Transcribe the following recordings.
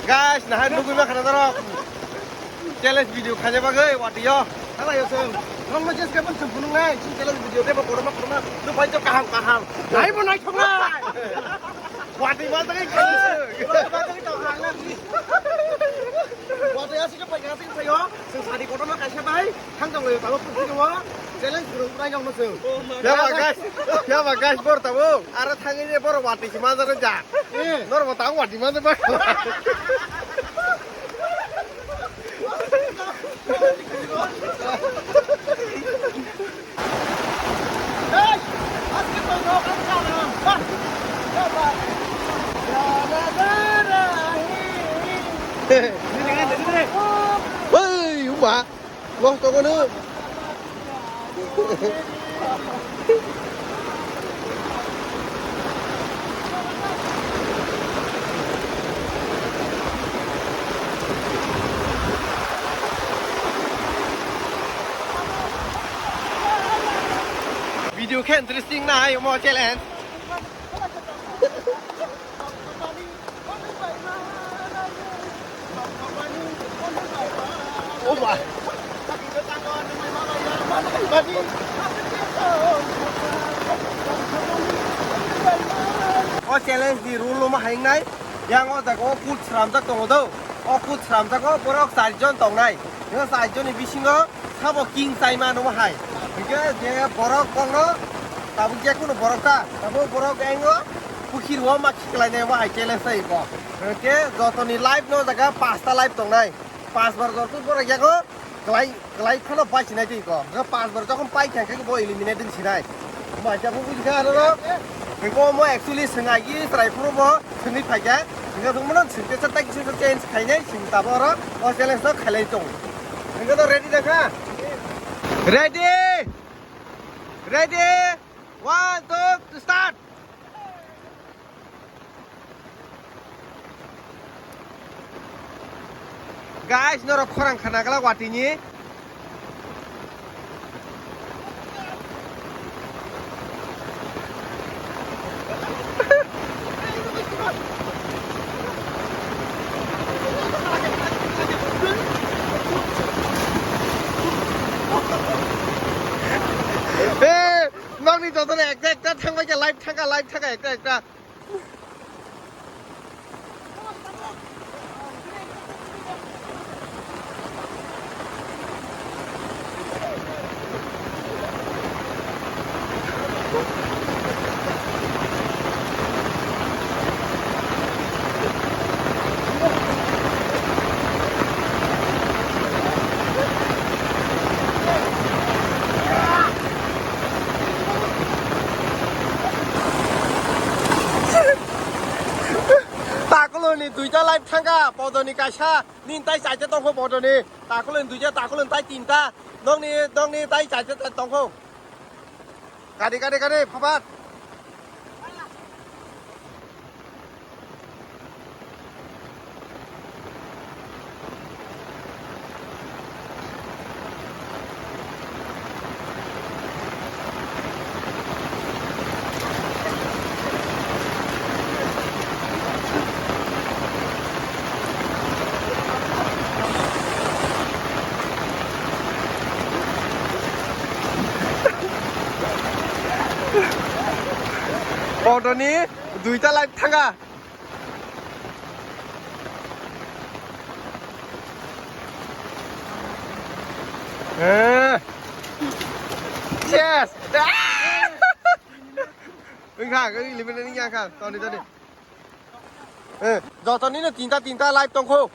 guys nah nunggu mah karena terok challenge video khanya bagai watiyo apa ya seng long lo just kapan sempurna ngai challenge video deh bapak rumah lu baca kaham naik pun naik cengai wati mata kan wati asik apa ya asik sayo seng sadi kota mah kasih baik kan dong le tahu pun itu wah challenge belum pernah yang masuk ya guys bor tahu arah tangannya bor wati cuma terja nor mau tahu wati mana bor Woi, ubah, wah toko nu. Video kan interesting nah, yang mau challenge. Oh my. Oh challenge di rule mah haing nai, yang oh tak oh kut seram tak tong odo, oh kut seram tak oh borok sarjon tong nai, yang sarjon ni bisingo, sabo king sai mah no mah hai, jika dia borok kong no, tabu dia kuno borok ta, tabu borok engo, pukhir wah mak kelai nai wah hai challenge sai ko, oke, joto ni live no jaga pasta live tong nai. 5 বার করতে পরে গেগো গ্লাই খানো পাইছি না কি কো 5 বার যখন পাই থাকে বো eliminate দিছি নাই মাইটা বো বুঝা আর বেগো মো एक्चुअली সঙ্গাগি ট্রাই ফরো বো সঙ্গি ফাইগা ইগা দমন সিনতে চাটা কিছু চেঞ্জ খাইনাই সিনতা বর ও চ্যালেঞ্জ তো খেলাই তো ইগা তো রেডি দেখা ready 1 2 start Guys, noro khorang khana gala watini. Nong ni joto ekta thangbai ke live thanga ekta Takulun duita live thanga podoni kaisa nin tai saite tongkho podoni takulun duita takulun tai tinta dongni tai saite tongkho kade phabat Podoni duita live thanga Yes Enggak, cái eliminate ni yang kan. Tadi. Joto ni tinta live tongkho.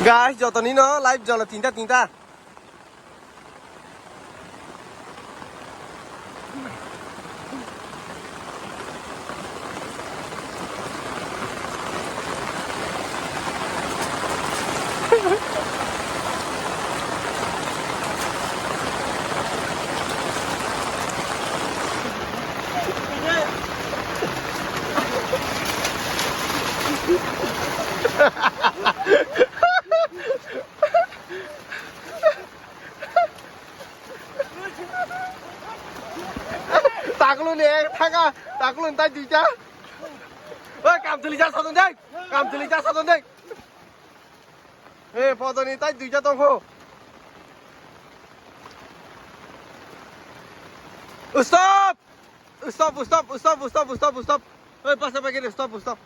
Guys, joto ni no live jono tinta. ताकलू ने थांगा ताकलू ताई दुइटा ओइ कामचुलि जा सादन दे कामचुलि जा सादन दे ए पदनि ताई दुइटा दंखो stop stop stop stop stop stop stop ओइ पासा बागे stop stop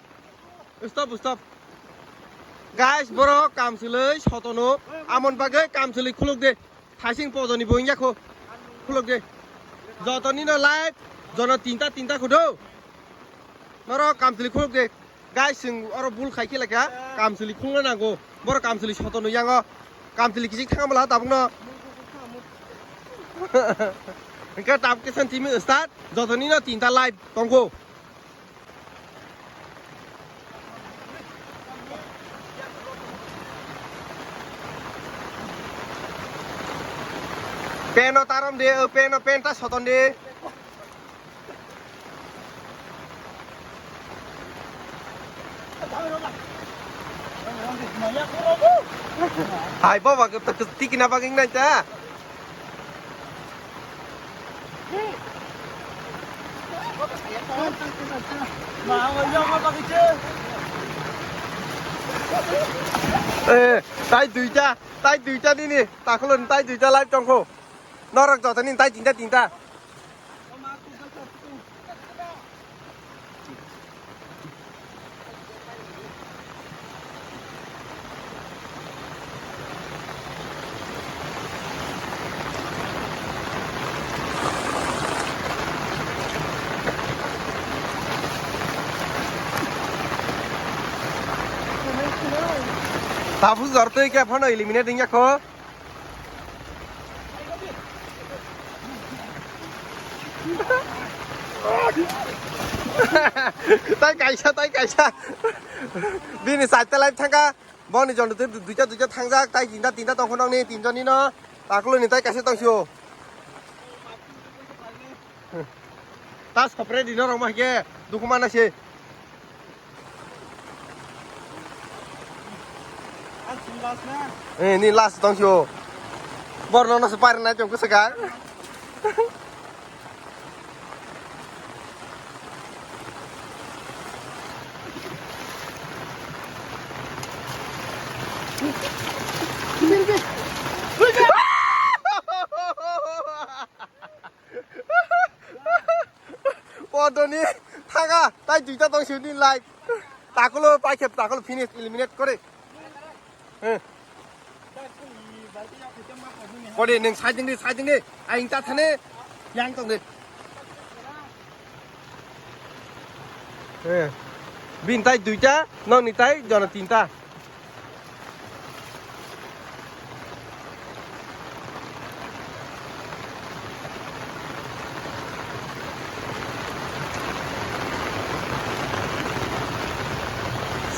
stop stop guys boro कामचुलि सतनो आमन बागे कामचुलि खुलुक दे थासिं पदनि बइयाखो खुलुक दे जतनी न लाइफ जन तीनटा खुदो नरो कामचुलि खुलुक दे गाइस जों अर बुल खाइखे लागा कामचुलि खुंनो नांगौ बर कामचुलि सतनो यांगो कामचुलि किसिं थांगामला दाबुंनो इनका ताप के सन टीम स्टार्ट जतनी न तीनटा लाइफ दंगो पेन तारम दे पेन ता सतन दे हाय बाबा के तिकिना बागिंग ना ता ताई दुइटा नि ताखलन ताई दुइटा लाइफ दंखो नरक जतनी ताई तीनटा ताबु जरते क्या फन एलिमिनेट इंगा खो ताई काइसा बिनि साइडता लाइफ थांगा बनि जन्दते दुइटा थांजा ताई तीनटा दंखो नंनि तीनजननि न ताकलनि ताई काइसा दंसियो ता सप्रे दिनो रंमा के दुखुमानासे ni last dong sio borno no separ na jong kesega Podoni thaga tai duita dong sio ni like takulo paikep takulo finish eliminate kore Kode neng sajing di aing ta thane yang tong di bin tai duita non ni tai jona tinta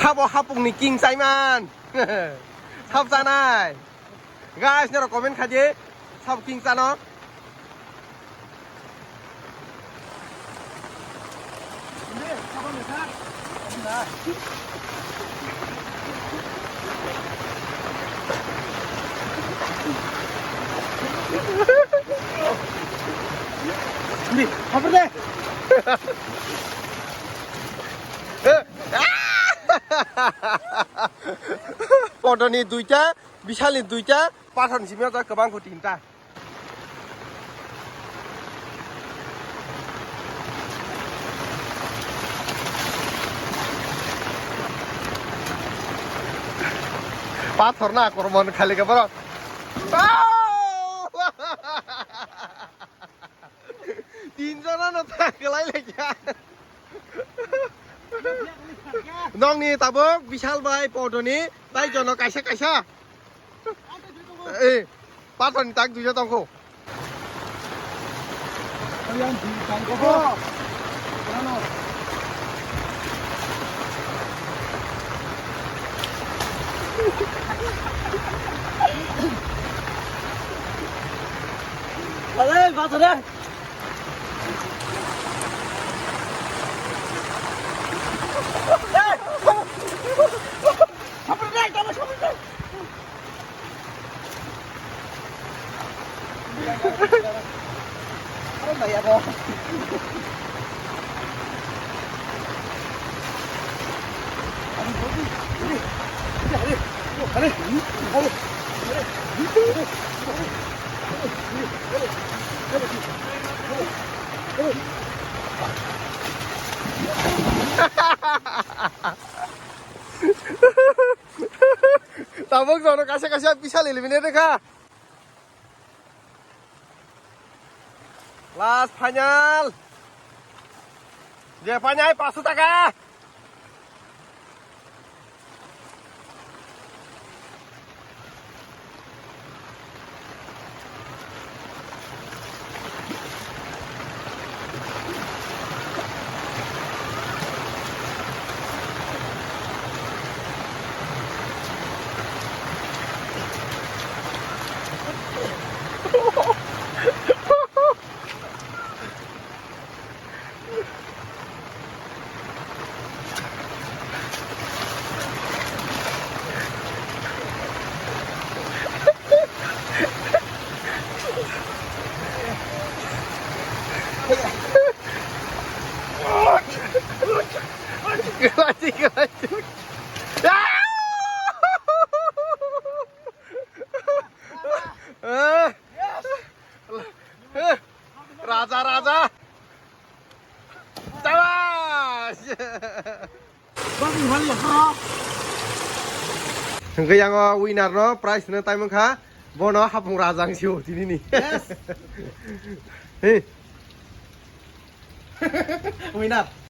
Sabo hapung ni king Simon Sab sanai Guys, nero komen kaje sab king sano Ni, apa deh? Podoni duita, bisalni duita, pathon simnya ta kebangku tinta. Pathor na korban khali ke baro. Tinjana no ta kelai leja. Nong ni tabok bisal bai podoni tai jono kaisa pathon tak duja tongko yang di tangko ano Ale pathon Apa Tabung sono kasih bisa eliminate kah? Last final. Dia final pasu tak kah? Gelati. Raja. Tawas. Hingga yang winner no prize no time kah? Bono hapung rajang siu di sini. Yes. Winner.